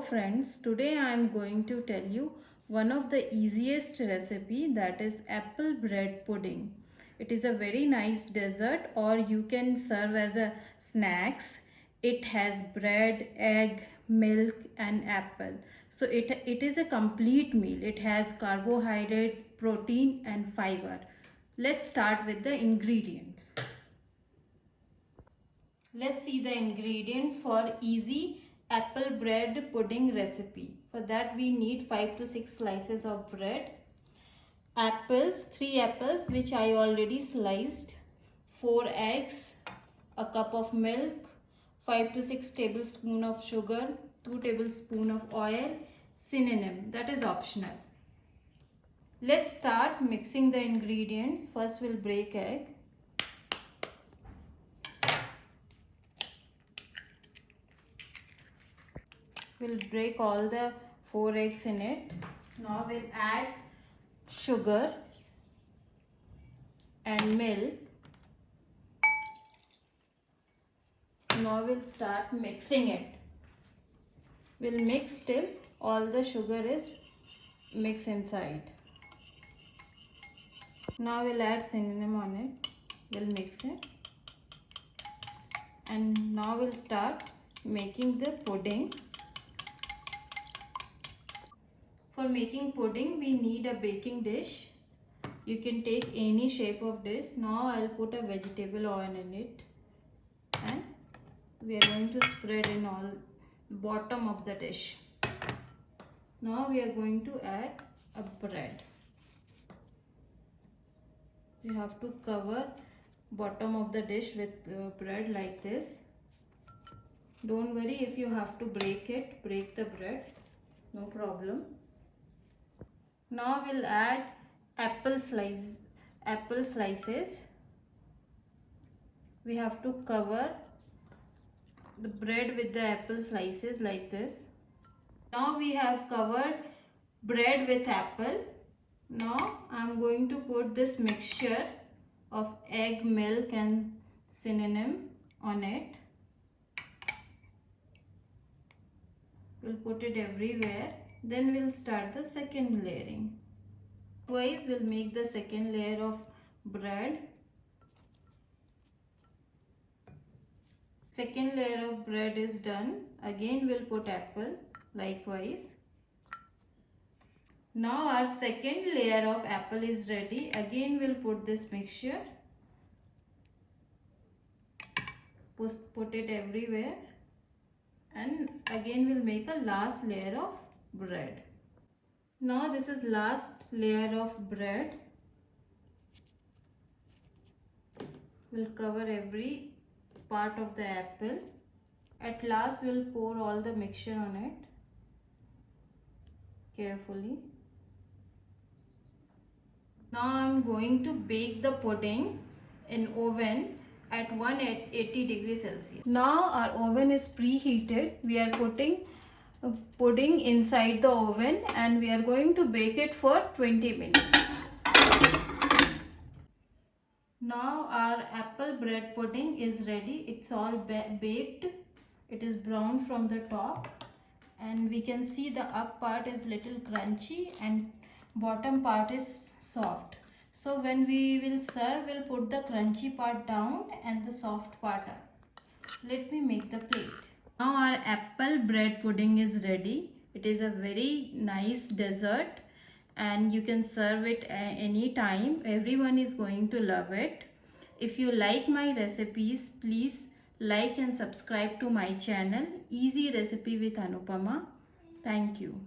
friends, today I am going to tell you one of the easiest recipe, that is apple bread pudding. It is a very nice dessert, or you can serve as a snacks. It has bread, egg, milk and apple. So it is a complete meal. It has carbohydrate, protein and fiber. Let's start with the ingredients. Let's see the ingredients for easy apple bread pudding recipe. For that we need 5 to 6 slices of bread, apples, 3 apples which I already sliced, 4 eggs, a cup of milk, 5 to 6 tablespoons of sugar, 2 tablespoons of oil, cinnamon, that is optional. Let's start mixing the ingredients. First we'll break egg. We'll break all the 4 eggs in it. Now we'll add sugar and milk. Now we'll start mixing it. We'll mix till all the sugar is mixed inside. Now we'll add cinnamon on it. We'll mix it. And now we'll start making the pudding. For making pudding, we need a baking dish. You can take any shape of dish. Now I'll put a vegetable oil in it, and we are going to spread in all bottom of the dish. Now we are going to add a bread. You have to cover bottom of the dish with bread like this. Don't worry if you have to break it, break the bread, no problem. Now we'll add apple slices. We have to cover the bread with the apple slices like this. Now we have covered bread with apple. Now I am going to put this mixture of egg, milk and cinnamon on it. We'll put it everywhere. Then we'll start the second layering. Twice we'll make the second layer of bread. Second layer of bread is done. Again we'll put apple likewise. Now our second layer of apple is ready. Again we'll put this mixture. Put it everywhere. And again we'll make a last layer of bread. Now this is last layer of bread. We'll cover every part of the apple. At last we'll pour all the mixture on it carefully. Now I'm going to bake the pudding in oven at 180 degrees Celsius. Now our oven is preheated. We are putting pudding inside the oven and we are going to bake it for 20 minutes. Now our apple bread pudding is ready. It's all baked. It is brown from the top and we can see the up part is little crunchy and bottom part is soft. So when we will serve, we'll put the crunchy part down and the soft part up. Let me make the plate. Now our apple bread pudding is ready. It is a very nice dessert and you can serve it any time. Everyone is going to love it. If you like my recipes, please like and subscribe to my channel, Easy Recipe with Anupama. Thank you.